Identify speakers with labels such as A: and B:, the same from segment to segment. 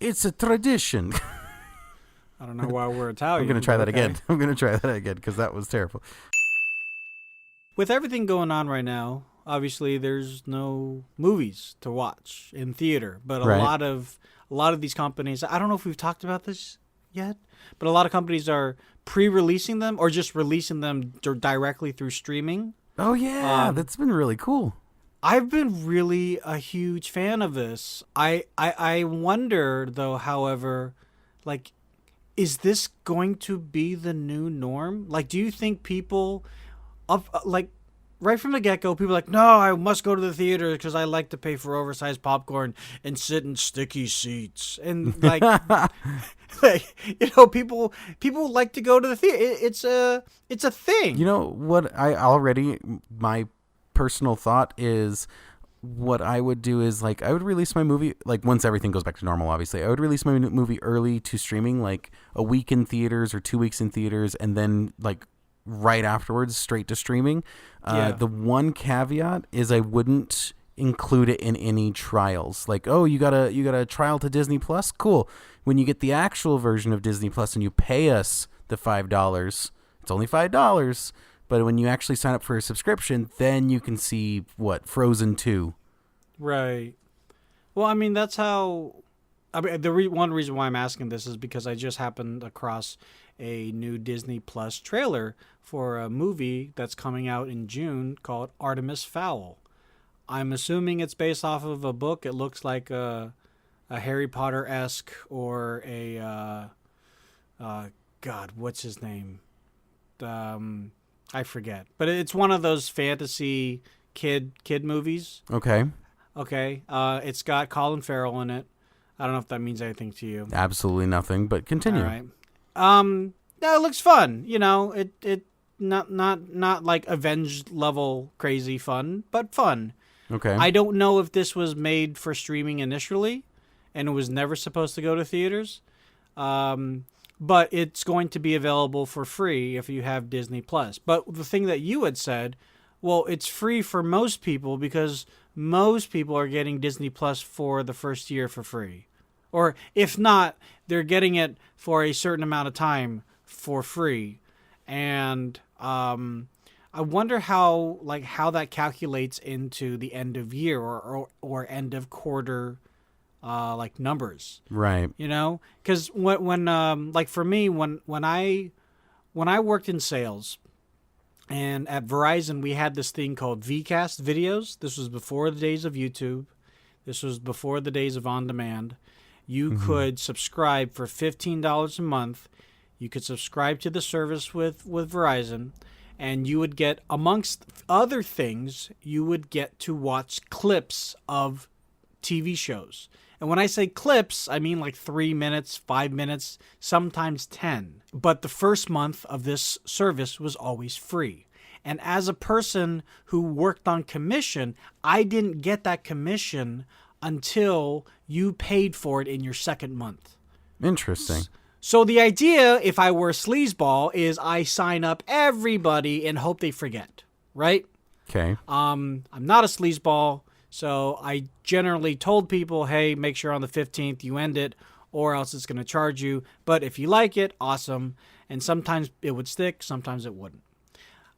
A: It's a tradition.
B: I don't know why we're Italian.
A: I'm going to try that again. I'm going to try that again because that was terrible.
B: With everything going on right now, obviously there's no movies to watch in theater, but a lot of these companies, I don't know if we've talked about this yet, but a lot of companies are pre-releasing them or just releasing them directly through streaming.
A: Oh yeah, that's been really cool.
B: I've been really a huge fan of this. I wonder though, however, like, is this going to be the new norm? Like, do you think people like right from the get-go, people are like, no, I must go to the theater because I like to pay for oversized popcorn and sit in sticky seats. And like, people like to go to the theater. It's a thing.
A: You know what? My personal thought is what I would do is like I would release my movie like once everything goes back to normal. Obviously, I would release my movie early to streaming, like a week in theaters or 2 weeks in theaters, and then like right afterwards straight to streaming. The one caveat is I wouldn't include it in any trials. Like, oh, you got a trial to Disney Plus? Cool. When you get the actual version of Disney Plus and you pay us the $5, it's only $5. But when you actually sign up for a subscription, then you can see Frozen 2.
B: Right. Well, I mean, that's how. I mean, one reason why I'm asking this is because I just happened across a new Disney Plus trailer for a movie that's coming out in June called Artemis Fowl. I'm assuming it's based off of a book. It looks like a Harry Potter-esque or a God, what's his name? I forget, but it's one of those fantasy kid movies.
A: Okay.
B: It's got Colin Farrell in it. I don't know if that means anything to you.
A: Absolutely nothing, but continue.
B: All right. No, it looks fun. You know, it not like Avenged level crazy fun, but fun.
A: Okay.
B: I don't know if this was made for streaming initially, and it was never supposed to go to theaters. But it's going to be available for free if you have Disney Plus. But the thing that you had said, well, it's free for most people because most people are getting Disney Plus for the first year for free. Or if not, they're getting it for a certain amount of time for free. And I wonder how that calculates into the end of year or end of quarter like numbers,
A: right?
B: You know, because when like for me, when I worked in sales, and at Verizon we had this thing called VCast videos. This was before the days of YouTube. This was before the days of on demand. You could subscribe for $15 a month. You could subscribe to the service with Verizon, and you would get, amongst other things, you would get to watch clips of TV shows. And when I say clips, I mean like 3 minutes, 5 minutes, sometimes 10. But the first month of this service was always free. And as a person who worked on commission, I didn't get that commission until you paid for it in your second month.
A: Interesting.
B: So the idea, if I were a sleazeball, is I sign up everybody and hope they forget, right?
A: Okay.
B: I'm not a sleazeball. So I generally told people, hey, make sure on the 15th you end it or else it's going to charge you. But if you like it, awesome. And sometimes it would stick, sometimes it wouldn't.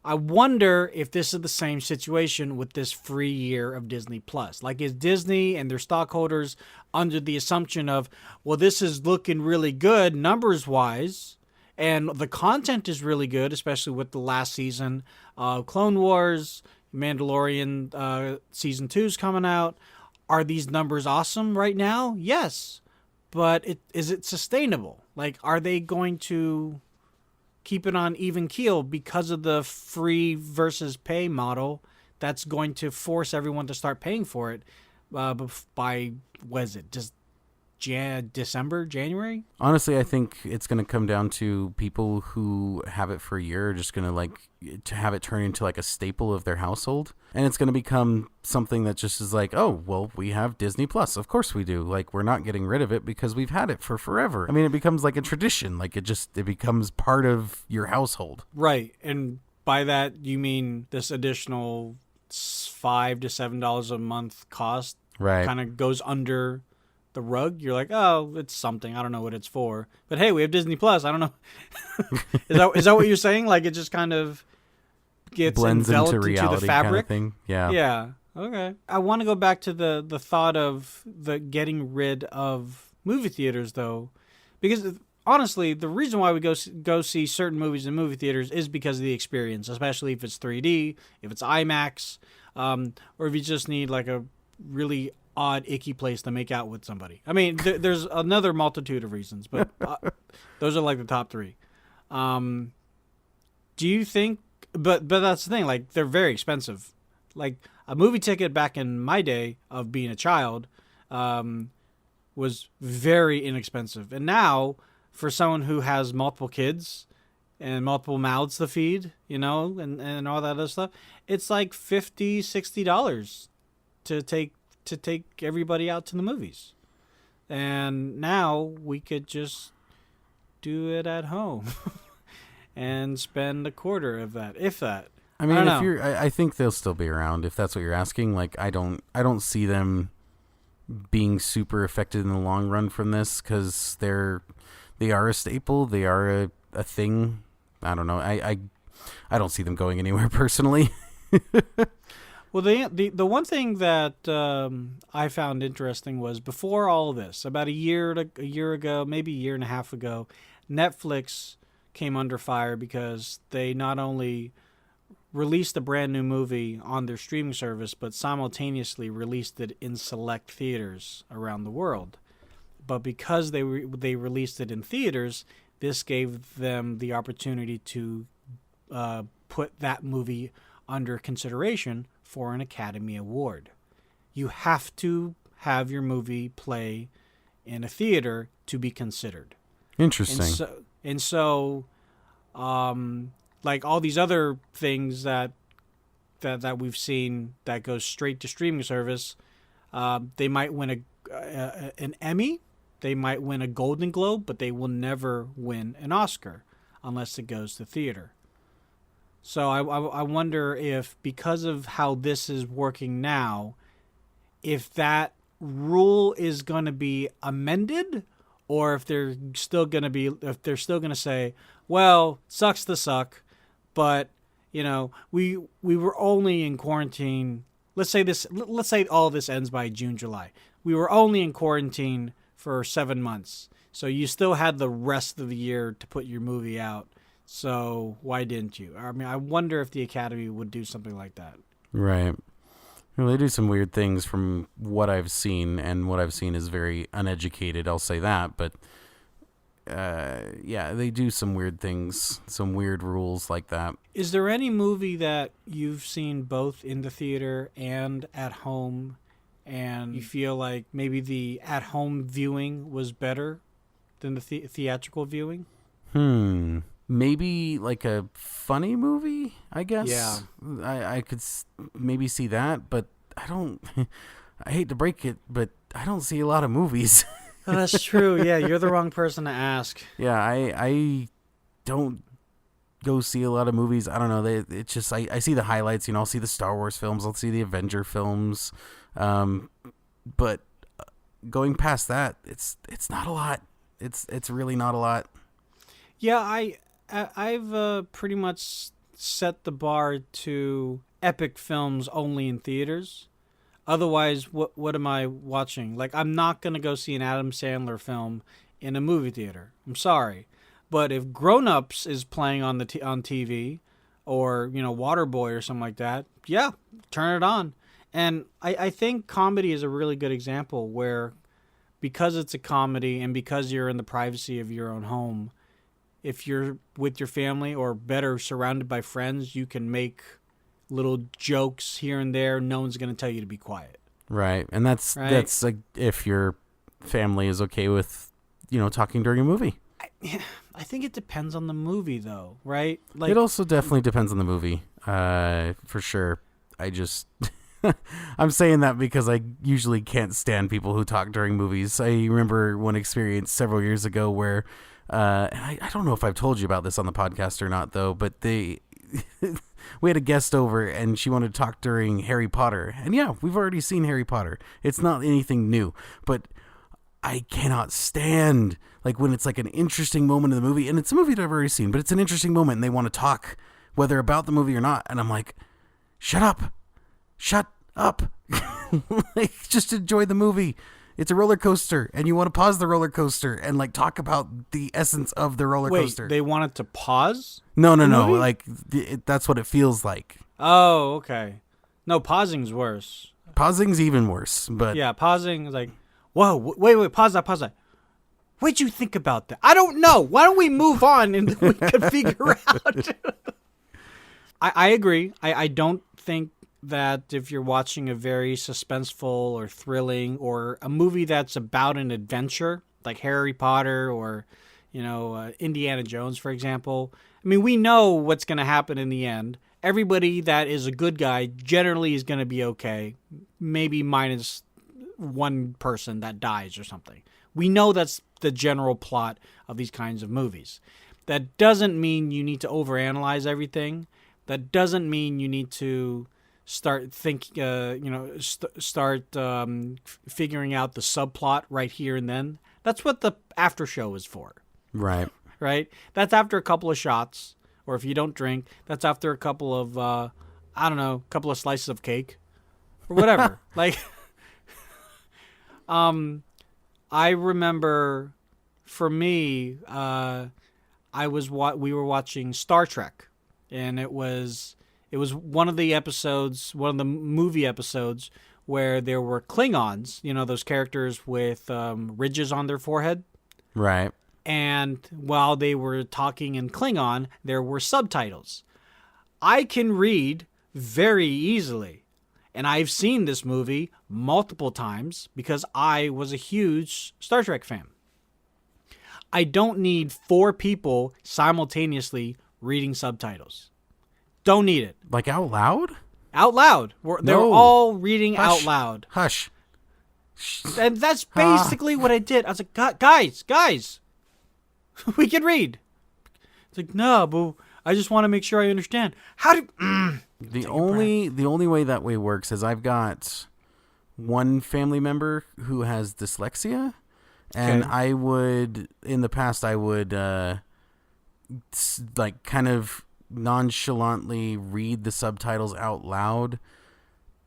B: I wonder if this is the same situation with this free year of Disney Plus. Like, is Disney and their stockholders under the assumption of, well, this is looking really good numbers-wise, and the content is really good, especially with the last season of Clone Wars, Mandalorian season 2 is coming out. Are these numbers awesome right now? Yes. But is it sustainable? Like, are they going to keep it on even keel because of the free versus pay model that's going to force everyone to start paying for it by, what is it, just December, January?
A: Honestly, I think it's going to come down to people who have it for a year are just going to have it turn into like a staple of their household. And it's going to become something that just is like, oh, well, we have Disney Plus. Of course we do. Like, we're not getting rid of it because we've had it for forever. I mean, it becomes like a tradition. Like, it becomes part of your household.
B: Right. And by that, you mean this additional $5 to $7 a month cost
A: right?
B: Kind of goes under the rug. You're like, oh, it's something. I don't know what it's for. But hey, we have Disney Plus. I don't know. Is that what you're saying? Like it just kind of gets
A: blends
B: enveloped
A: into reality
B: the fabric
A: kind of thing. Yeah.
B: Yeah. Okay. I want to go back to the thought of the getting rid of movie theaters though, because honestly, the reason why we go see certain movies in movie theaters is because of the experience, especially if it's 3D, if it's IMAX, or if you just need like a really odd, icky place to make out with somebody. I mean, there's another multitude of reasons, but those are like the top three. Do you think? But that's the thing. Like they're very expensive. Like a movie ticket back in my day of being a child was very inexpensive, and now for someone who has multiple kids and multiple mouths to feed, and all that other stuff, it's like $50-$60 to take everybody out to the movies. And now we could just do it at home and spend a quarter of that, if that.
A: I mean, I think they'll still be around if that's what you're asking. Like, I don't see them being super affected in the long run from this because they are a staple. They are a thing. I don't know. I don't see them going anywhere personally.
B: Well, the one thing that I found interesting was before all of this, about a year ago, maybe a year and a half ago, Netflix came under fire because they not only released a brand new movie on their streaming service, but simultaneously released it in select theaters around the world. But because they released it in theaters, this gave them the opportunity to put that movie under consideration for an Academy Award. You have to have your movie play in a theater to be considered.
A: Interesting.
B: And so like all these other things that we've seen that goes straight to streaming service, they might win an Emmy. They might win a Golden Globe, but they will never win an Oscar unless it goes to theater. So I wonder if, because of how this is working now, if that rule is going to be amended, or if they're still going to say, well, sucks to suck, but we were only in quarantine. Let's say all this ends by June, July. We were only in quarantine for 7 months. So you still had the rest of the year to put your movie out. So why didn't you? I mean, I wonder if the Academy would do something like that.
A: Right. Well, they do some weird things from what I've seen, and what I've seen is very uneducated, I'll say that. But, yeah, they do some weird things, some weird rules like that.
B: Is there any movie that you've seen both in the theater and at home, and you feel like maybe the at-home viewing was better than the theatrical viewing?
A: Maybe like a funny movie, I guess.
B: Yeah.
A: I could maybe see that, but I hate to break it, but I don't see a lot of movies.
B: Oh, that's true. Yeah, you're the wrong person to ask.
A: Yeah, I don't go see a lot of movies. I don't know. It's just, I see the highlights, I'll see the Star Wars films. I'll see the Avenger films. But going past that, it's not a lot. It's really not a lot.
B: Yeah, I've pretty much set the bar to epic films only in theaters. Otherwise, what am I watching? Like, I'm not going to go see an Adam Sandler film in a movie theater. I'm sorry. But if Grown Ups is playing on on TV, or, Waterboy or something like that, yeah, turn it on. And I think comedy is a really good example where, because it's a comedy and because you're in the privacy of your own home, if you're with your family or better surrounded by friends, you can make little jokes here and there. No one's going to tell you to be quiet.
A: Right. And that's like if your family is okay with, talking during a movie.
B: I think it depends on the movie though, right? Like,
A: it also definitely depends on the movie, for sure. I just, I'm saying that because I usually can't stand people who talk during movies. I remember one experience several years ago where, and I don't know if I've told you about this on the podcast or not though, but we had a guest over and she wanted to talk during Harry Potter. And yeah, we've already seen Harry Potter. It's not anything new, but I cannot stand like when it's like an interesting moment in the movie, and it's a movie that I've already seen, but it's an interesting moment and they want to talk whether about the movie or not, and I'm like, shut up. Like, just enjoy the movie. It's a roller coaster, and you want to pause the roller coaster and like talk about the essence of the roller coaster.
B: Wait, they wanted to pause?
A: No.
B: movie?
A: Like that's what it feels like.
B: Oh, okay. No, pausing's worse.
A: Pausing's even worse, but
B: Yeah, pausing is like, whoa, wait, pause that. What'd you think about that? I don't know. Why don't we move on and we can figure out? I agree. I don't think that if you're watching a very suspenseful or thrilling or a movie that's about an adventure, like Harry Potter or, Indiana Jones, for example. I mean, we know what's going to happen in the end. Everybody that is a good guy generally is going to be okay, maybe minus one person that dies or something. We know that's the general plot of these kinds of movies. That doesn't mean you need to overanalyze everything. That doesn't mean you need to start figuring out the subplot right here and then. That's what the after show is for.
A: right.
B: Right? That's after a couple of shots, or if you don't drink, that's after a couple of, couple of slices of cake, or whatever. Like, I remember, for me, we were watching Star Trek, and it was one of the episodes, one of the movie episodes where there were Klingons, those characters with ridges on their forehead.
A: Right.
B: And while they were talking in Klingon, there were subtitles. I can read very easily. And I've seen this movie multiple times because I was a huge Star Trek fan. I don't need 4 people simultaneously reading subtitles. Don't need it.
A: Like out loud?
B: Out loud. They're all reading
A: Hush.
B: out loud.
A: Hush.
B: And that's basically what I did. I was like, guys, we can read. It's like, no, but I just want to make sure I understand.
A: The only way that way works is I've got one family member who has dyslexia, and
B: Okay.
A: I would in the past like kind of nonchalantly read the subtitles out loud,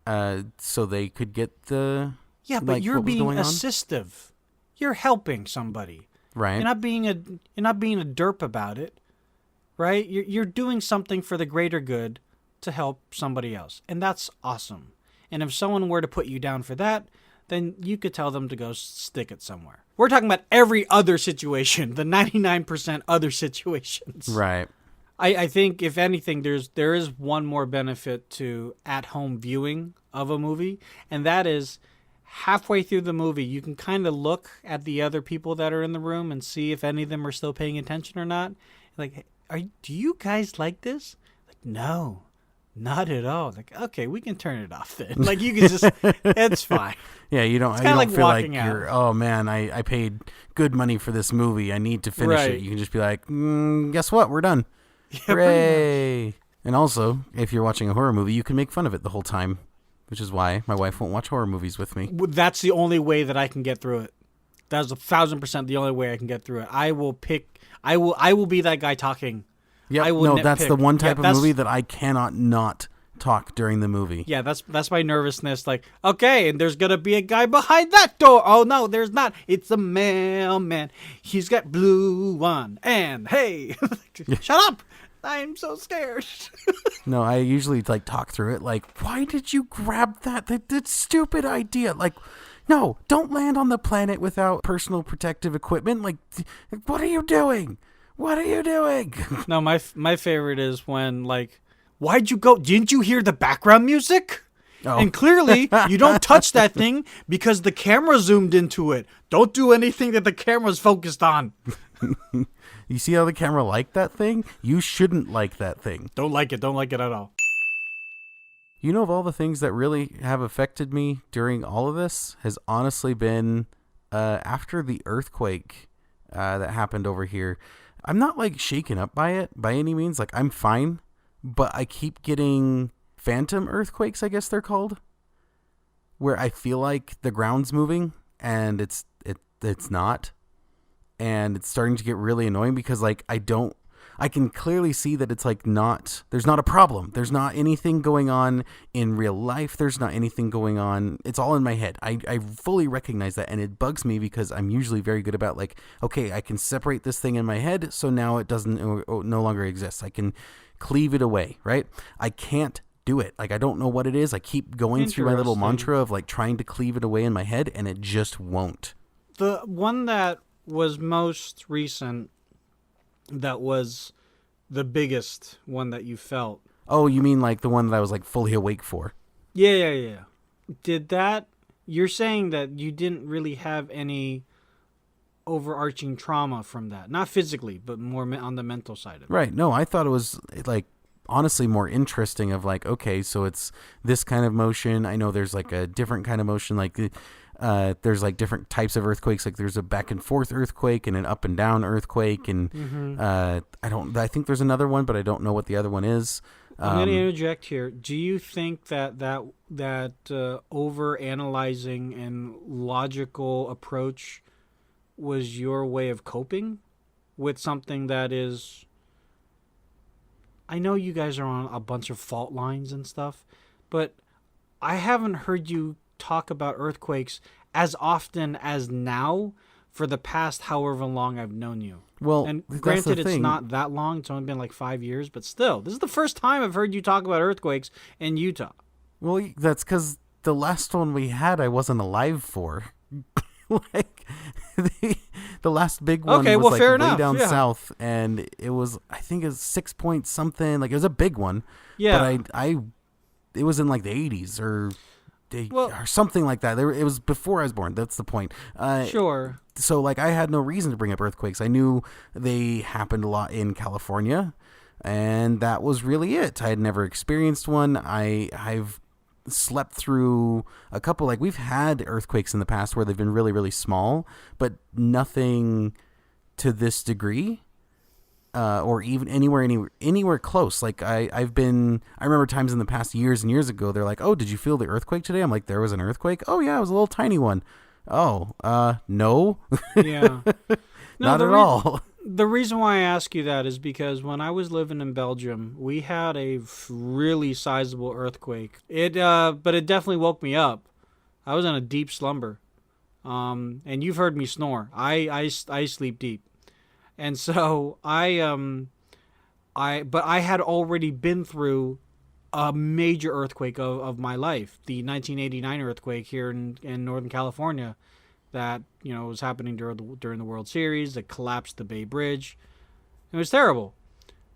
A: so they could get the
B: Yeah, but
A: like,
B: you're
A: what was
B: being
A: going on.
B: assistive. You're helping somebody.
A: Right.
B: You're not being a derp about it, right? You're doing something for the greater good to help somebody else, and that's awesome. And if someone were to put you down for that, then you could tell them to go stick it somewhere. We're talking about every other situation, the 99% other situations.
A: Right.
B: I think if anything, there is one more benefit to at-home viewing of a movie, and that is halfway through the movie, you can kind of look at the other people that are in the room and see if any of them are still paying attention or not. Like, do you guys like this? Like, no, not at all. Like, okay, we can turn it off then. Like, you can just, it's fine.
A: Yeah, you don't
B: kinda like
A: feel like
B: walking out.
A: you're, oh man, I paid good money for this movie. I need to finish
B: Right.
A: it. You can just be like, guess what? We're done.
B: Yeah, pretty
A: Hooray. And also, if you're watching a horror movie, you can make fun of it the whole time, which is why my wife won't watch horror movies with me.
B: That's the only way that I can get through it. That's 1,000% the only way I can get through it. I will be that guy talking.
A: Yeah,
B: I will
A: no, that's
B: nitpick.
A: the one type
B: Yeah,
A: of movie that I cannot not talk during the movie.
B: Yeah, that's my nervousness. Like, okay, and there's gonna be a guy behind that door. Oh no, there's not. It's a mailman. He's got blue on. And hey, shut up! I'm so scared.
A: No, I usually like talk through it. Like, why did you grab that? That stupid idea. Like, no, don't land on the planet without personal protective equipment. Like, what are you doing? What are you doing?
B: No, my favorite is when like, why'd you go? Didn't you hear the background music?
A: Oh.
B: And clearly, you don't touch that thing because the camera zoomed into it. Don't do anything that the camera's focused on.
A: You see how the camera liked that thing? You shouldn't like that thing.
B: Don't like it. Don't like it at all.
A: You know, of all the things that really have affected me during all of this has honestly been after the earthquake that happened over here. I'm not like shaken up by it by any means. Like, I'm fine, but I keep getting phantom earthquakes, I guess they're called, where I feel like the ground's moving and it's not. And it's starting to get really annoying because like I can clearly see that it's like there's not a problem. There's not anything going on in real life. There's not anything going on. It's all in my head. I fully recognize that. And it bugs me because I'm usually very good about like, okay, I can separate this thing in my head. So now it no longer exists. I can cleave it away, right? I can't do it. Like, I don't know what it is. I keep going through my little mantra of like trying to cleave it away in my head and it just won't.
B: The one that was most recent, that was the biggest one that you felt.
A: Oh, you mean like the one that I was like fully awake for?
B: Yeah. You're saying that you didn't really have any overarching trauma from that. Not physically, but more on the mental side of it.
A: Right. No, I thought it was like honestly more interesting of like, okay, so it's this kind of motion. I know there's like a different kind of motion, like there's like different types of earthquakes. Like there's a back and forth earthquake and an up and down earthquake. And I think there's another one, but I don't know what the other one is.
B: I'm going to interject here. Do you think that over analyzing and logical approach was your way of coping with something that is, I know you guys are on a bunch of fault lines and stuff, but I haven't heard you talk about earthquakes as often as now for the past however long I've known you.
A: Well,
B: and granted, it's not that long. It's only been like 5 years, but still, this is the first time I've heard you talk about earthquakes in Utah.
A: Well, that's because the last one we had, I wasn't alive for. Like the last big one was like way down south, and it was, I think it was 6 point something. Like it was a big one.
B: Yeah.
A: But it was in like the 80s or something like that. It was before I was born. That's the point.
B: Sure.
A: So like I had no reason to bring up earthquakes. I knew they happened a lot in California, and that was really it. I had never experienced one. I've slept through a couple, like we've had earthquakes in the past where they've been really, really small, but nothing to this degree. Or even anywhere close. Like I remember times in the past years and years ago, they're like, oh, did you feel the earthquake today? I'm like, there was an earthquake? Oh yeah, it was a little tiny one. Oh, no.
B: Yeah.
A: Not at all.
B: The reason why I ask you that is because when I was living in Belgium, we had a really sizable earthquake. But it definitely woke me up. I was in a deep slumber. And you've heard me snore. I sleep deep. And so but I had already been through a major earthquake of my life, the 1989 earthquake here in Northern California, that was happening during the World Series, that collapsed the Bay Bridge. It was terrible,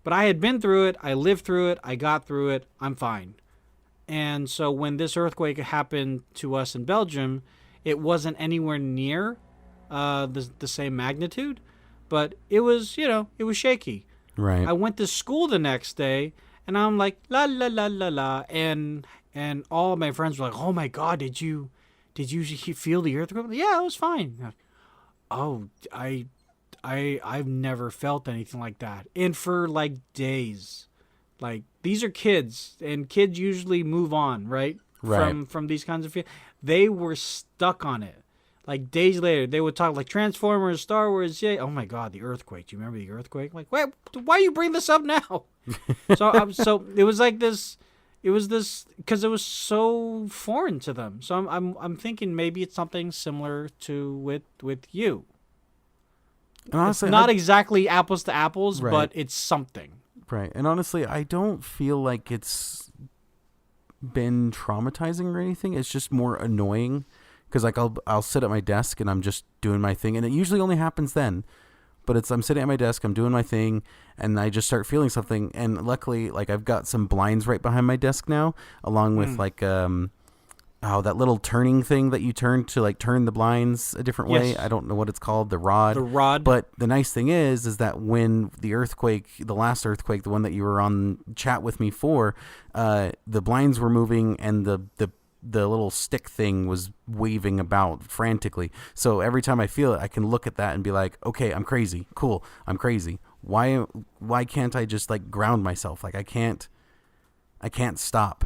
B: but I had been through it. I lived through it. I got through it. I'm fine. And so when this earthquake happened to us in Belgium, it wasn't anywhere near the same magnitude. But it was, it was shaky.
A: Right.
B: I went to school the next day, and I'm like, la, la, la, la, la. And all of my friends were like, oh, my God, did you feel the earthquake? Yeah, it was fine. Oh, I've never felt anything like that. And for, like, days. Like, these are kids, and kids usually move on, right? From these kinds of feelings. They were stuck on it. Like days later, they would talk like Transformers, Star Wars. Yeah. Oh my God, the earthquake. Do you remember the earthquake? Like, wait, why you bring this up now? So it was like this. It was this because it was so foreign to them. So I'm thinking maybe it's something similar to with you. And honestly, it's not exactly apples to apples, right, but it's something.
A: Right. And honestly, I don't feel like it's been traumatizing or anything. It's just more annoying. Because like I'll sit at my desk and I'm just doing my thing, and it usually only happens then. But I'm sitting at my desk, I'm doing my thing, and I just start feeling something. And luckily, like I've got some blinds right behind my desk now, along with like that little turning thing that you turn to like turn the blinds a different way. I don't know what it's called, the rod.
B: The rod.
A: But the nice thing is that when the last earthquake, the one that you were on chat with me for, the blinds were moving and the little stick thing was waving about frantically. So every time I feel it, I can look at that and be like, okay, I'm crazy. Cool. I'm crazy. Why can't I just like ground myself? Like I can't stop.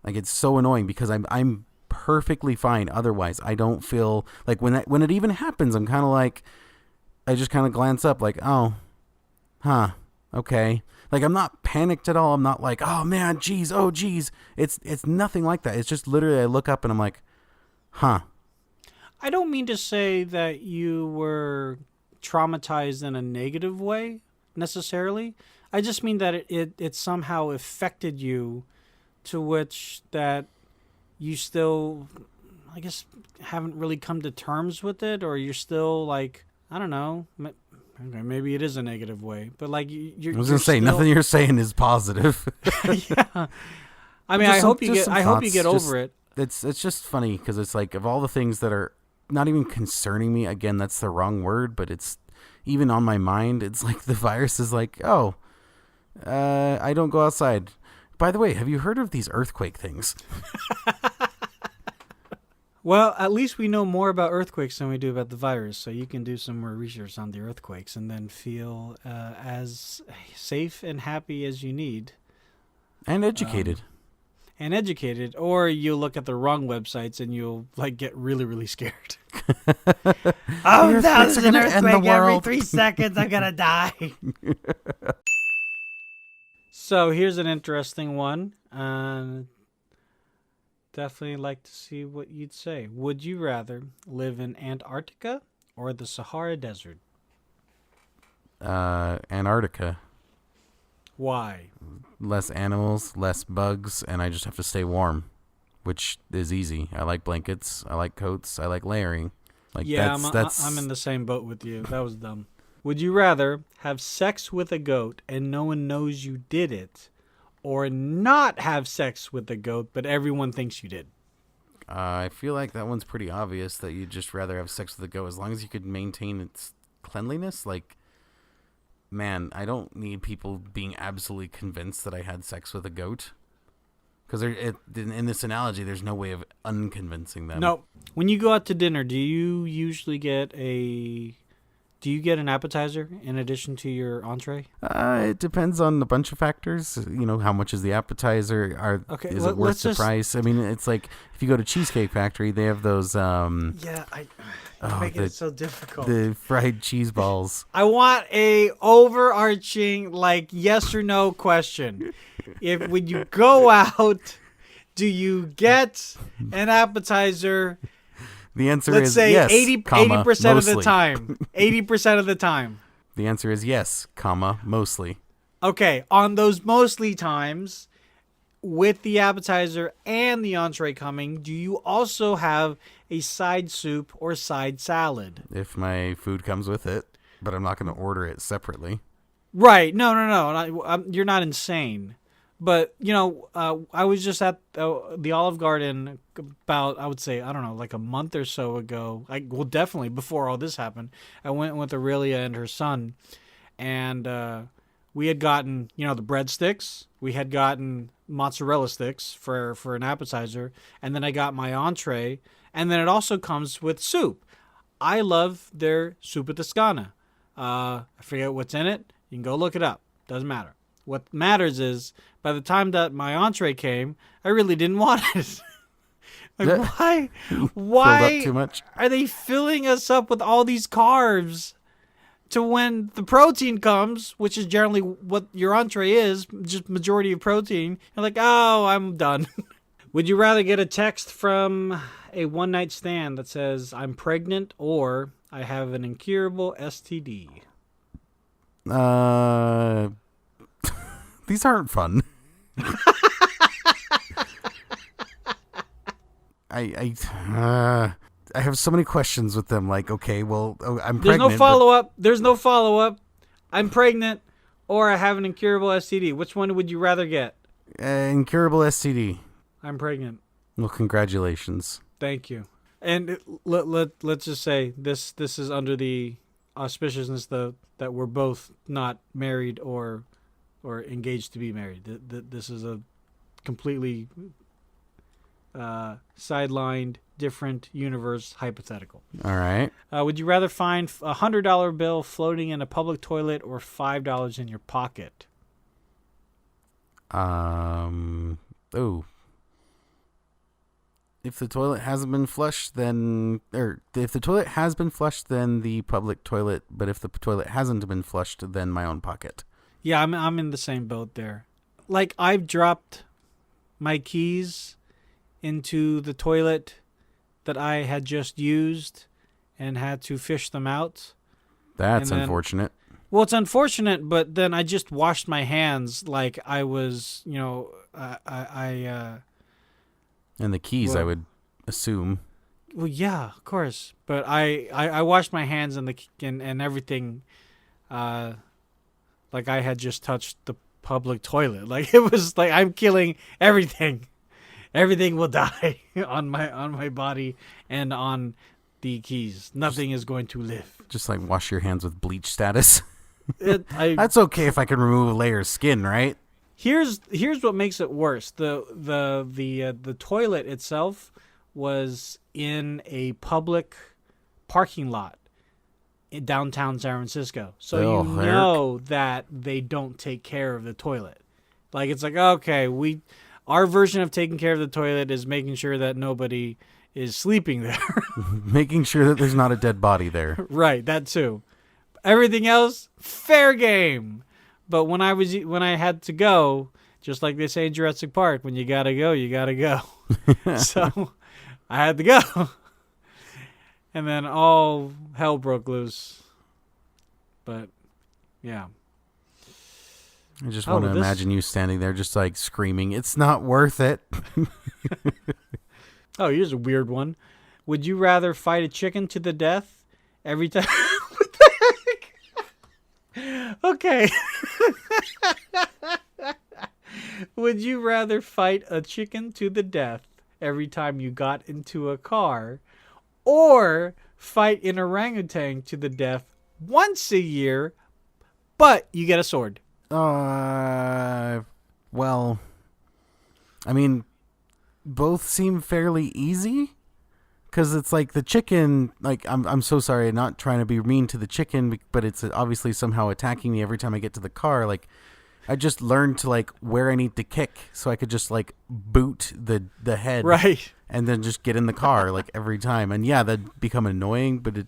A: Like it's so annoying because I'm perfectly fine otherwise. I don't feel like when it even happens, I'm kind of like, I just kind of glance up like, oh, huh, okay. Like, I'm not panicked at all. I'm not like, oh man, geez, oh geez. It's nothing like that. It's just literally I look up and I'm like, huh.
B: I don't mean to say that you were traumatized in a negative way necessarily. I just mean that it somehow affected you to which that you still, I guess, haven't really come to terms with it, or you're still like, I don't know, maybe it is a negative way, but like you're.
A: I was gonna say
B: still,
A: nothing you're saying is positive.
B: Yeah, I mean, I hope you get over it.
A: It's just funny because it's like, of all the things that are not even concerning me, again, that's the wrong word, but it's even on my mind. It's like the virus is like, oh, I don't go outside. By the way, have you heard of these earthquake things?
B: Well, at least we know more about earthquakes than we do about the virus, so you can do some more research on the earthquakes and then feel as safe and happy as you need.
A: And educated.
B: Or you'll look at the wrong websites and you'll like get really, really scared.
A: Oh, there's an earthquake
B: every 3 seconds. I'm gonna die. So here's an interesting one. Definitely like to see what you'd say. Would you rather live in Antarctica or the Sahara Desert?
A: Antarctica.
B: Why?
A: Less animals, less bugs, and I just have to stay warm, which is easy. I like blankets, I like coats, I like layering. Like,
B: yeah,
A: that's
B: I'm in the same boat with you. That was dumb. Would you rather have sex with a goat and no one knows you did it, or not have sex with a goat but everyone thinks you did?
A: I feel like that one's pretty obvious, that you'd just rather have sex with a goat as long as you could maintain its cleanliness. Like, man, I don't need people being absolutely convinced that I had sex with a goat. Because in this analogy, there's no way of unconvincing them.
B: No. When you go out to dinner, do you usually get an appetizer in addition to your entree?
A: It depends on a bunch of factors. You know, how much is the appetizer? Is it worth the price? I mean, it's like if you go to Cheesecake Factory, they have those.
B: Making it so difficult.
A: The fried cheese balls.
B: I want a overarching, like, yes or no question. If when you go out, do you get an appetizer?
A: The answer
B: Let's
A: is
B: say
A: yes,
B: 80% of the
A: mostly.
B: time. 80% of the time.
A: The answer is yes, mostly.
B: Okay, on those mostly times, with the appetizer and the entree coming, do you also have a side soup or side salad?
A: If my food comes with it, but I'm not going to order it separately.
B: Right. No. You're not insane. But, I was just at the Olive Garden about, I would say, I don't know, like a month or so ago. Definitely before all this happened. I went with Aurelia and her son, and we had gotten, the breadsticks. We had gotten mozzarella sticks for an appetizer, and then I got my entree, and then it also comes with soup. I love their soup Toscana. I forget what's in it. You can go look it up. Doesn't matter. What matters is, by the time that my entree came, I really didn't want it. Why
A: Filled up too much?
B: are they filling us up with all these carbs to when the protein comes, which is generally what your entree is, just majority of protein, you're like, oh, I'm done. Would you rather get a text from a one-night stand that says, I'm pregnant, or I have an incurable STD?
A: These aren't fun. I have so many questions with them. Like, okay, well, I'm pregnant.
B: There's no follow-up. I'm pregnant, or I have an incurable STD. Which one would you rather get?
A: Incurable STD.
B: I'm pregnant.
A: Well, congratulations.
B: Thank you. And let's just say this is under the auspiciousness that we're both not married or engaged to be married. This is a completely sidelined, different universe hypothetical.
A: All right.
B: Would you rather find a $100 bill floating in a public toilet or $5 in your pocket?
A: Oh. If the toilet hasn't been flushed, then, or if the toilet has been flushed, then the public toilet. But if the toilet hasn't been flushed, then my own pocket.
B: Yeah, I'm in the same boat there. Like, I've dropped my keys into the toilet that I had just used and had to fish them out.
A: That's unfortunate.
B: Well, it's unfortunate, but then I just washed my hands like I was,
A: And the keys, I would assume.
B: Well, yeah, of course. But I washed my hands and everything, like I had just touched the public toilet. Like, it was like I'm killing everything. Everything will die on my body and on the keys. Nothing is going to live.
A: Just like wash your hands with bleach status.
B: That's
A: okay if I can remove a layer of skin, right?
B: Here's what makes it worse. The toilet itself was in a public parking lot in downtown San Francisco. So know that they don't take care of the toilet. Like, it's like, okay, our version of taking care of the toilet is making sure that nobody is sleeping there.
A: Making sure that there's not a dead body there.
B: Right, that too. Everything else, fair game. But when I had to go, just like they say in Jurassic Park, when you gotta go, you gotta go. So I had to go. And then all hell broke loose. But yeah.
A: I just want to imagine you standing there just like screaming, "It's not worth it."
B: Oh, here's a weird one. Would you rather fight a chicken to the death every time? What the heck? Okay. Would you rather fight a chicken to the death every time you got into a car, or fight an orangutan to the death once a year, but you get a sword?
A: Well, I mean, both seem fairly easy, because it's like the chicken, like, I'm so sorry, I'm not trying to be mean to the chicken, but it's obviously somehow attacking me every time I get to the car. Like, I just learned to, like, where I need to kick, so I could just, like, boot the head.
B: Right.
A: And then just get in the car, like, every time. And yeah, that'd become annoying, but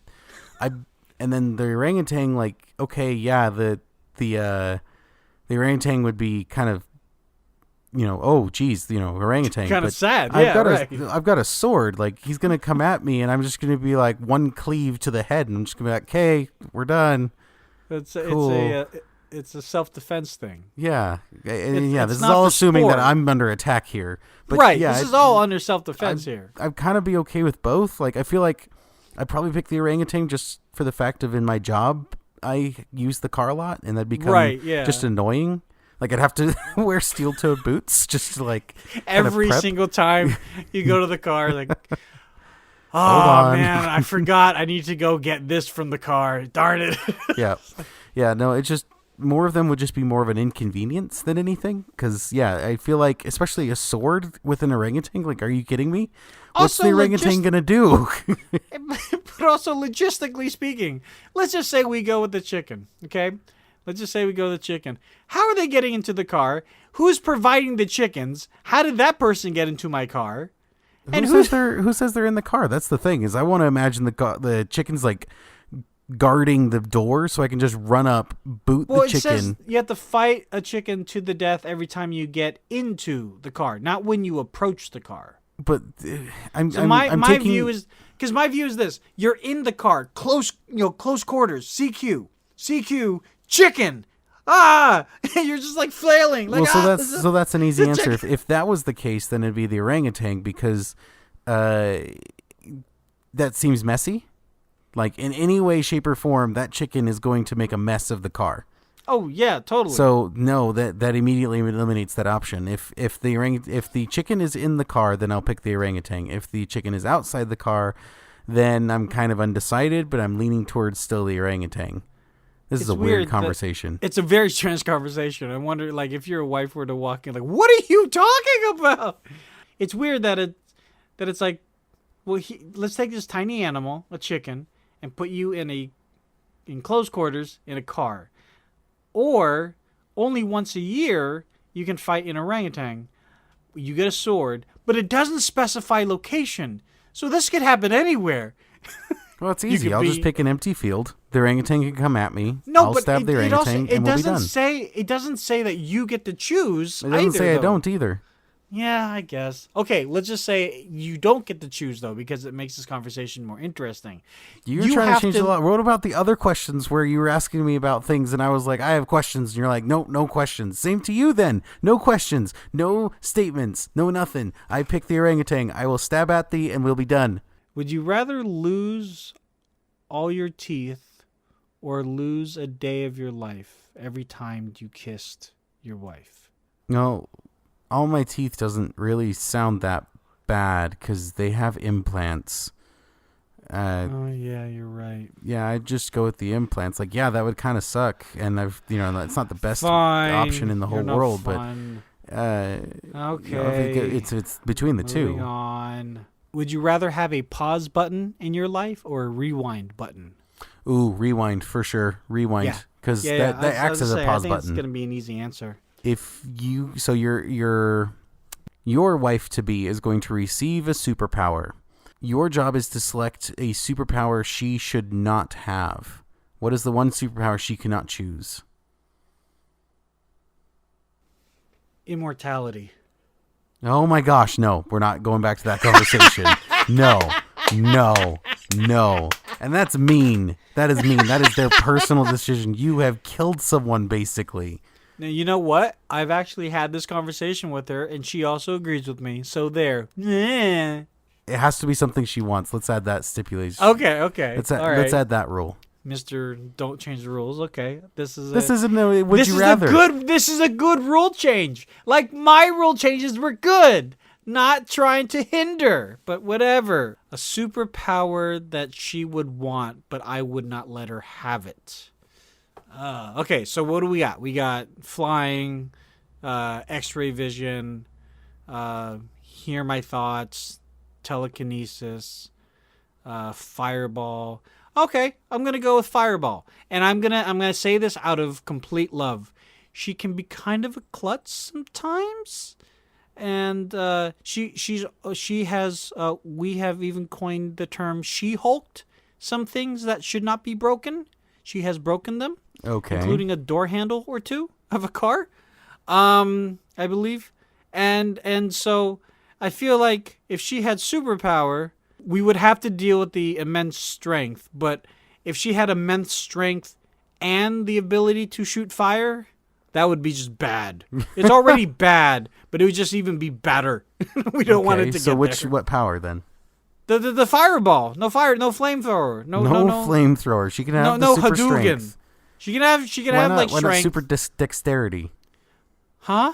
A: and then the orangutan, like, okay, yeah, the orangutan would be kind of, oh geez, orangutan.
B: Kind of sad. Yeah,
A: I've got a sword. Like, he's gonna come at me, and I'm just gonna be like one cleave to the head, and I'm just gonna be like, "Okay, we're done."
B: It's a self-defense thing.
A: Yeah, this
B: it's
A: is
B: not
A: all
B: for
A: assuming
B: sport.
A: that I'm under attack here. But
B: right.
A: Yeah,
B: this is all under self-defense here.
A: I'd kind of be okay with both. Like, I feel like I'd probably pick the orangutan just for the fact of in my job I use the car a lot, and that'd become just annoying. Like, I'd have to wear steel-toed boots just to, like,
B: every single time you go to the car, like, oh man, I forgot I need to go get this from the car. Darn it.
A: Yeah. No, it's just more of them would just be more of an inconvenience than anything. Because I feel like, especially a sword with an orangutan. Like, are you kidding me? What's the orangutan gonna do?
B: But also, logistically speaking, let's just say we go with the chicken, okay? Let's just say we go with the chicken. How are they getting into the car? Who's providing the chickens? How did that person get into my car? And
A: who says they're in the car? That's the thing, is I want to imagine the chicken's like guarding the door so I can just run up, boot the chicken. It says
B: you have to fight a chicken to the death every time you get into the car, not when you approach the car.
A: But
B: my view is, because my view is this: you're in the car, close quarters, CQ, chicken. You're just like flailing. Like,
A: so that's an easy answer. If that was the case, then it'd be the orangutan, because that seems messy. Like, in any way, shape, or form, that chicken is going to make a mess of the car.
B: Oh yeah, totally.
A: So no, that immediately eliminates that option. If the chicken is in the car, then I'll pick the orangutan. If the chicken is outside the car, then I'm kind of undecided, but I'm leaning towards still the orangutan. This is a weird conversation.
B: It's a very strange conversation. I wonder, like, if your wife were to walk in, like, what are you talking about? It's weird that it's like, well, let's take this tiny animal, a chicken, and put you in close quarters in a car. Or only once a year you can fight an orangutan. You get a sword, but it doesn't specify location. So this could happen anywhere.
A: Well, it's easy. I'll just pick an empty field. The orangutan can come at me.
B: No,
A: I'll
B: but
A: stab the orangutan and we'll be done.
B: It doesn't say that you get to choose.
A: It doesn't say I don't either.
B: Yeah, I guess. Okay, let's just say you don't get to choose, though, because it makes this conversation more interesting.
A: You're trying to change a lot. What about the other questions where you were asking me about things and I was like, I have questions. And you're like, nope, no questions. Same to you then. No questions. No statements. No nothing. I pick the orangutan. I will stab at thee and we'll be done.
B: Would you rather lose all your teeth or lose a day of your life every time you kissed your wife?
A: No. All my teeth doesn't really sound that bad because they have implants.
B: Oh yeah, you're right.
A: Yeah, I'd just go with the implants. Like, yeah, that would kind of suck, and it's not the best option in the whole world,
B: fun.
A: But
B: okay,
A: it's between the two.
B: Moving on. Would you rather have a pause button in your life or a rewind button?
A: Ooh, rewind for sure. Rewind, because that acts as a pause button.
B: It's gonna be an easy answer.
A: If your wife to be is going to receive a superpower. Your job is to select a superpower she should not have. What is the one superpower she cannot choose?
B: Immortality.
A: Oh my gosh, no. We're not going back to that conversation. No. And that's mean. That is mean. That is their personal decision. You have killed someone, basically.
B: Now, you know what? I've actually had this conversation with her, and she also agrees with me. So there.
A: It has to be something she wants. Let's add that stipulation.
B: Okay.
A: Let's add that rule.
B: Mr. Don't change the rules. Okay. This is a good rule change. Like my rule changes were good. Not trying to hinder, but whatever. A superpower that she would want, but I would not let her have it. Okay, so what do we got? We got flying, X-ray vision, hear my thoughts, telekinesis, fireball. Okay, I'm gonna go with fireball, and I'm gonna say this out of complete love. She can be kind of a klutz sometimes, and we have even coined the term she-hulked some things that should not be broken. She has broken them.
A: Okay.
B: Including a door handle or two of a car, I believe. And so I feel like if she had superpower, we would have to deal with the immense strength. But if she had immense strength and the ability to shoot fire, that would be just bad. It's already bad, but it would just even be better. We don't want it to get there.
A: So what power then?
B: The fireball. No flamethrower. No
A: flamethrower. She can have the super
B: Hadouken.
A: Strength.
B: She can have like
A: why
B: strength.
A: Not super dexterity?
B: Huh?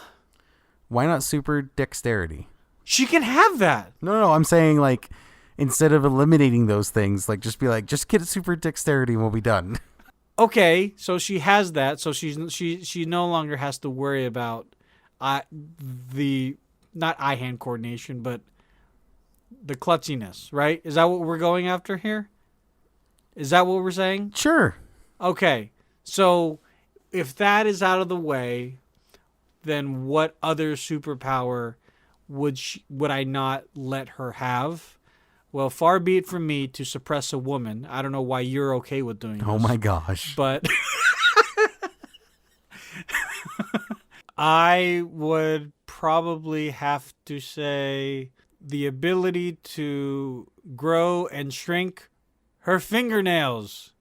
A: Why not super dexterity?
B: She can have that.
A: No. I'm saying like instead of eliminating those things, like just get a super dexterity and we'll be done.
B: Okay, so she has that. So she no longer has to worry about the not eye-hand coordination, but the klutziness, right? Is that what we're going after here? Is that what we're saying?
A: Sure.
B: Okay. So if that is out of the way, then what other superpower would I not let her have? Well, far be it from me to suppress a woman. I don't know why you're okay with doing this.
A: Oh my gosh.
B: But I would probably have to say the ability to grow and shrink her fingernails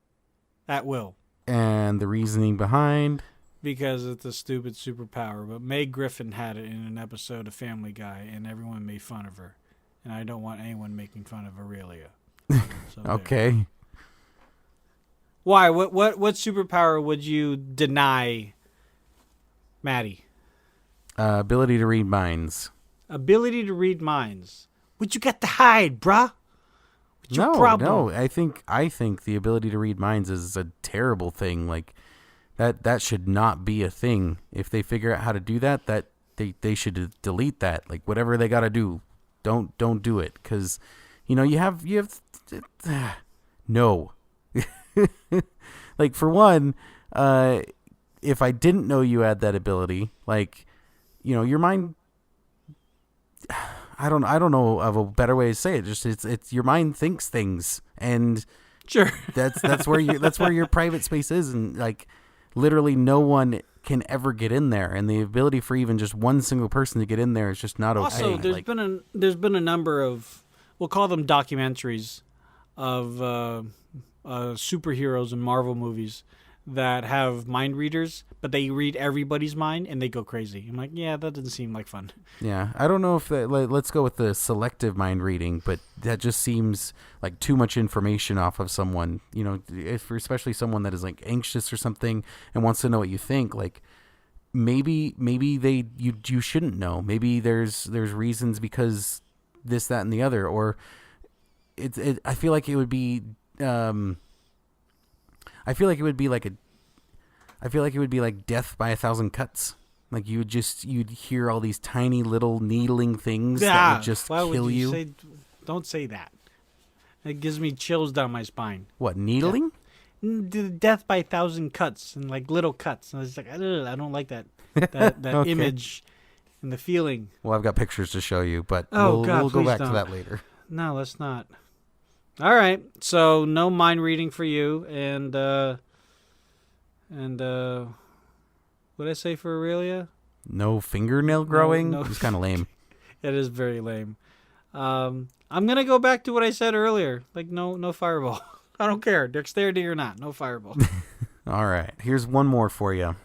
B: at will.
A: And the reasoning behind?
B: Because it's a stupid superpower. But Meg Griffin had it in an episode of Family Guy, and everyone made fun of her. And I don't want anyone making fun of Aurelia. So
A: okay.
B: Why? What superpower would you deny, Maddie?
A: Ability to read minds.
B: Ability to read minds. What you got to hide, bruh? What's your problem?
A: No. I think the ability to read minds is a terrible thing. Like that should not be a thing. If they figure out how to do that, they should delete that. Like whatever they got to do, don't do it. Because you have no. Like for one, if I didn't know you had that ability, like your mind, I don't know of a better way to say it. Just it's your mind thinks things, and
B: Sure.
A: that's where your private space is, and like literally no one can ever get in there, and the ability for even just one single person to get in there is just not okay.
B: Also, there's been a number of, we'll call them documentaries, of superheroes and Marvel movies that have mind readers, but they read everybody's mind and they go crazy. I'm like, yeah, that doesn't seem like fun.
A: Yeah, I don't know if that. Let's go with the selective mind reading, but that just seems like too much information off of someone. You know, if especially someone that is like anxious or something and wants to know what you think. Like maybe you shouldn't know. Maybe there's reasons because this, that, and the other, or I feel like it would be. I feel like it would be like death by 1,000 cuts. Like you'd hear all these tiny little needling things that would just kill you.
B: Don't say that. It gives me chills down my spine.
A: What, needling?
B: Death by 1,000 cuts and like little cuts. And it's like, I don't like that okay. Image and the feeling.
A: Well, I've got pictures to show you, but
B: we'll
A: go back to that later.
B: No, let's not. All right, so no mind reading for you, and what did I say for Aurelia?
A: No fingernail growing?
B: No.
A: It's kind of lame.
B: It is very lame. I'm gonna go back to what I said earlier. Like no fireball. I don't care, dexterity or not. No fireball.
A: All right, here's one more for you.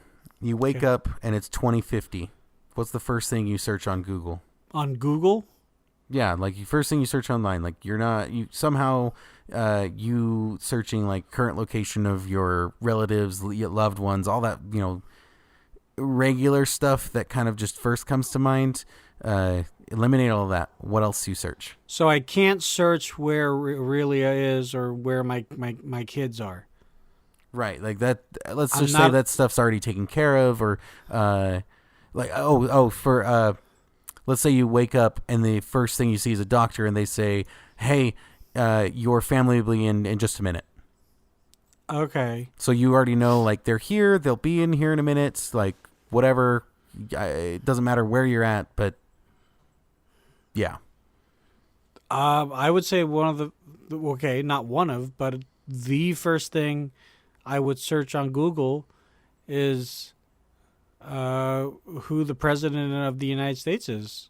A: You wake up and it's 2050. What's the first thing you search on Google? On Google? Yeah, like first thing you search online, like you searching like current location of your relatives, loved ones, all that, regular stuff that kind of just first comes to mind. Eliminate all of that. What else do you search? So I can't search where Aurelia is or where my kids are. Right, like that. Let's just say that stuff's already taken care of, or let's say you wake up and the first thing you see is a doctor and they say, hey, your family will be in just a minute. Okay. So you already know, like, they're here, they'll be in here in a minute, like, whatever. It doesn't matter where you're at, but yeah. I would say but the first thing I would search on Google is who the president of the United States is,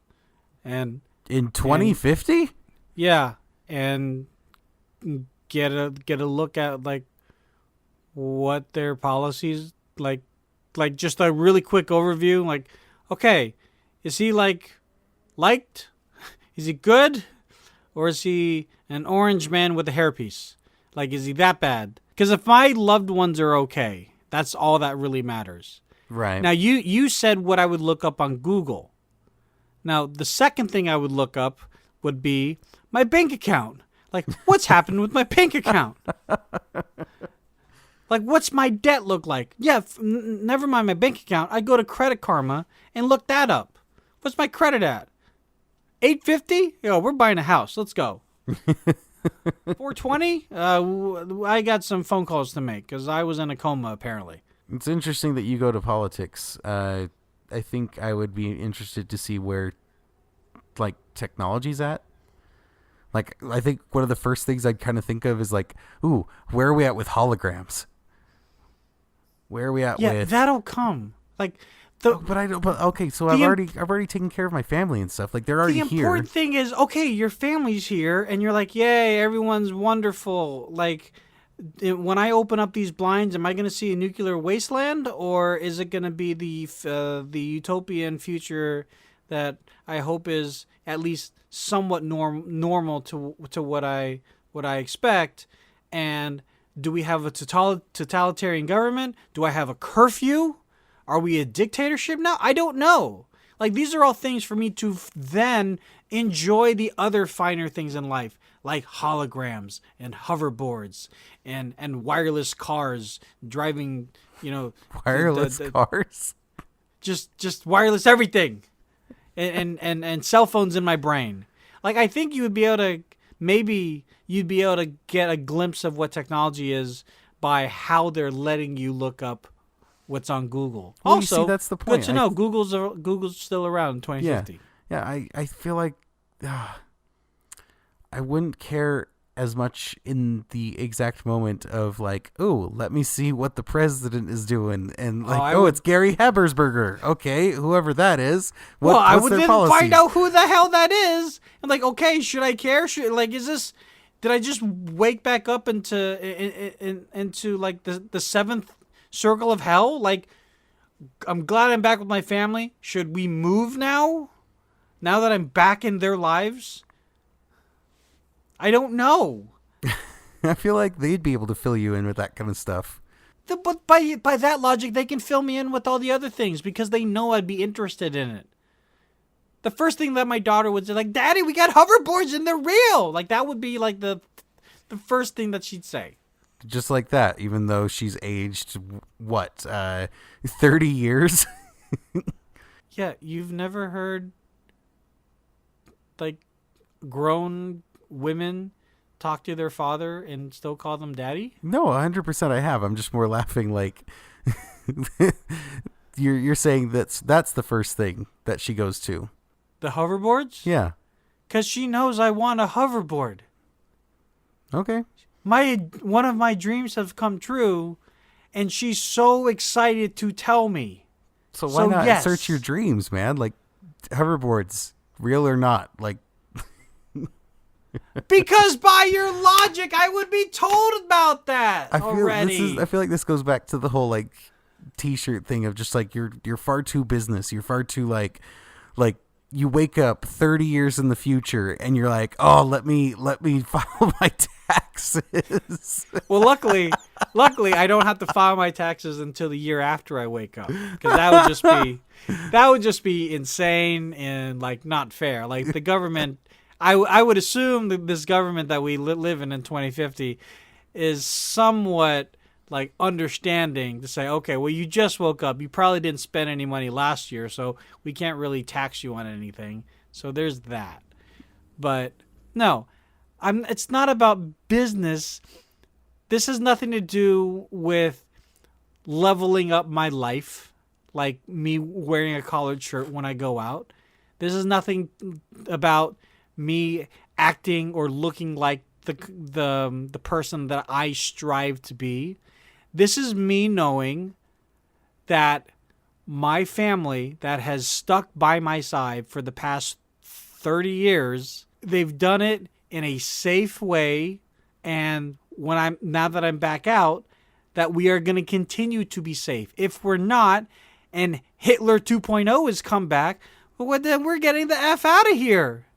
A: and in 2050, yeah, and get a look at like what their policies like just a really quick overview. Like, okay, is he liked? Is he good, or is he an orange man with a hairpiece? Like, is he that bad? Because if my loved ones are okay, that's all that really matters. Right. Now, you said what I would look up on Google. Now, the second thing I would look up would be my bank account. Like, what's happened with my bank account? Like, what's my debt look like? Yeah, never mind my bank account. I go to Credit Karma and look that up. What's my credit at? 850? Yo, we're buying a house. Let's go. 420? I got some phone calls to make because I was in a coma, apparently. It's interesting that you go to politics. I think I would be interested to see where, like, technology's at. Like, I think one of the first things I'd kind of think of is like, ooh, where are we at with holograms? Where are we at with? Yeah, that'll come. Like, but I don't. But okay, so I've already taken care of my family and stuff. Like, they're already here. The important thing is, okay, your family's here, and you're like, yay, everyone's wonderful. Like, when I open up these blinds, am I going to see a nuclear wasteland, or is it going to be the utopian future that I hope is at least somewhat normal to what I expect? And do we have a totalitarian government? Do I have a curfew? Are we a dictatorship now? I don't know. Like, these are all things for me to then enjoy the other finer things in life, like holograms and hoverboards and wireless cars driving, wireless cars, just wireless everything, and cell phones in my brain. Like, I think you'd be able to get a glimpse of what technology is by how they're letting you look up what's on Google. Well, also, that's the point. Good to know Google's still around in 2050. Yeah, I feel like I wouldn't care as much in the exact moment of like, oh, let me see what the president is doing, and like, it's Gary Habersberger. Okay, whoever that is.
B: I would
A: their
B: then
A: policies?
B: find out who the hell that is. I'm like, okay, should I care? Is this? Did I just wake back up into like the seventh circle of hell? Like, I'm glad I'm back with my family. Should we move now? Now that I'm back in their lives? I don't know.
A: I feel like they'd be able to fill you in with that kind of stuff.
B: But by that logic, they can fill me in with all the other things because they know I'd be interested in it. The first thing that my daughter would say, like, Daddy, we got hoverboards and they're real. Like, that would be like the first thing that she'd say.
A: Just like that, even though she's aged, 30 years?
B: Yeah, you've never heard, like, grown women talk to their father and still call them daddy?
A: No, 100% I have. I'm just more laughing like you're saying that's the first thing that she goes to.
B: The hoverboards?
A: Yeah.
B: Because she knows I want a hoverboard.
A: Okay.
B: One of my dreams have come true, and she's so excited to tell me.
A: So why not search your dreams, man? Like, hoverboards, real or not? Like,
B: because by your logic, I would be told about that already.
A: I feel like this goes back to the whole like T-shirt thing of just like you're far too business. You're far too like you wake up 30 years in the future and you're like, oh, let me file my taxes.
B: Well, luckily, I don't have to file my taxes until the year after I wake up, because that would just be insane and like not fair. Like the government, I would assume that this government that we live in 2050 is somewhat like understanding to say, okay, well, you just woke up. You probably didn't spend any money last year, so we can't really tax you on anything. So there's that. But no, it's not about business. This has nothing to do with leveling up my life, like me wearing a collared shirt when I go out. This is nothing about me acting or looking like the person that I strive to be. This is me knowing that my family that has stuck by my side for the past 30 years, they've done it in a safe way, and now that I'm back out, that we are going to continue to be safe. If we're not, and Hitler 2.0 has come back, well, then we're getting the F out of here.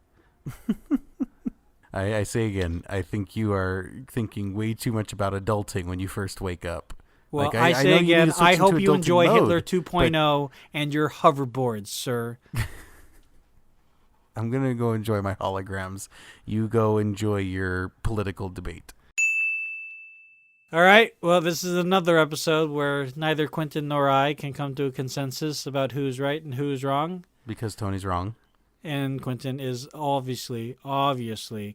A: I say again, I think you are thinking way too much about adulting when you first wake up.
B: Well,
A: like,
B: I say again, I hope you enjoy
A: mode,
B: Hitler 2.0 and your hoverboards, sir.
A: I'm going to go enjoy my holograms. You go enjoy your political debate.
B: All right. Well, this is another episode where neither Quinnton nor I can come to a consensus about who's right and who's wrong.
A: Because Tony's wrong.
B: And Quinnton is obviously,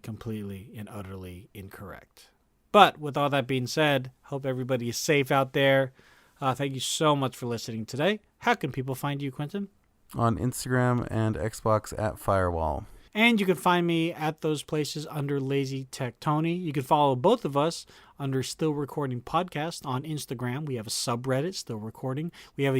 B: completely and utterly incorrect. But with all that being said, hope everybody is safe out there. Thank you so much for listening today. How can people find you, Quinnton?
A: On Instagram and Xbox at Firewall.
B: And you can find me at those places under Lazy Tech Tony. You can follow both of us under Still Recording Podcast on Instagram. We have a subreddit, Still Recording. We have a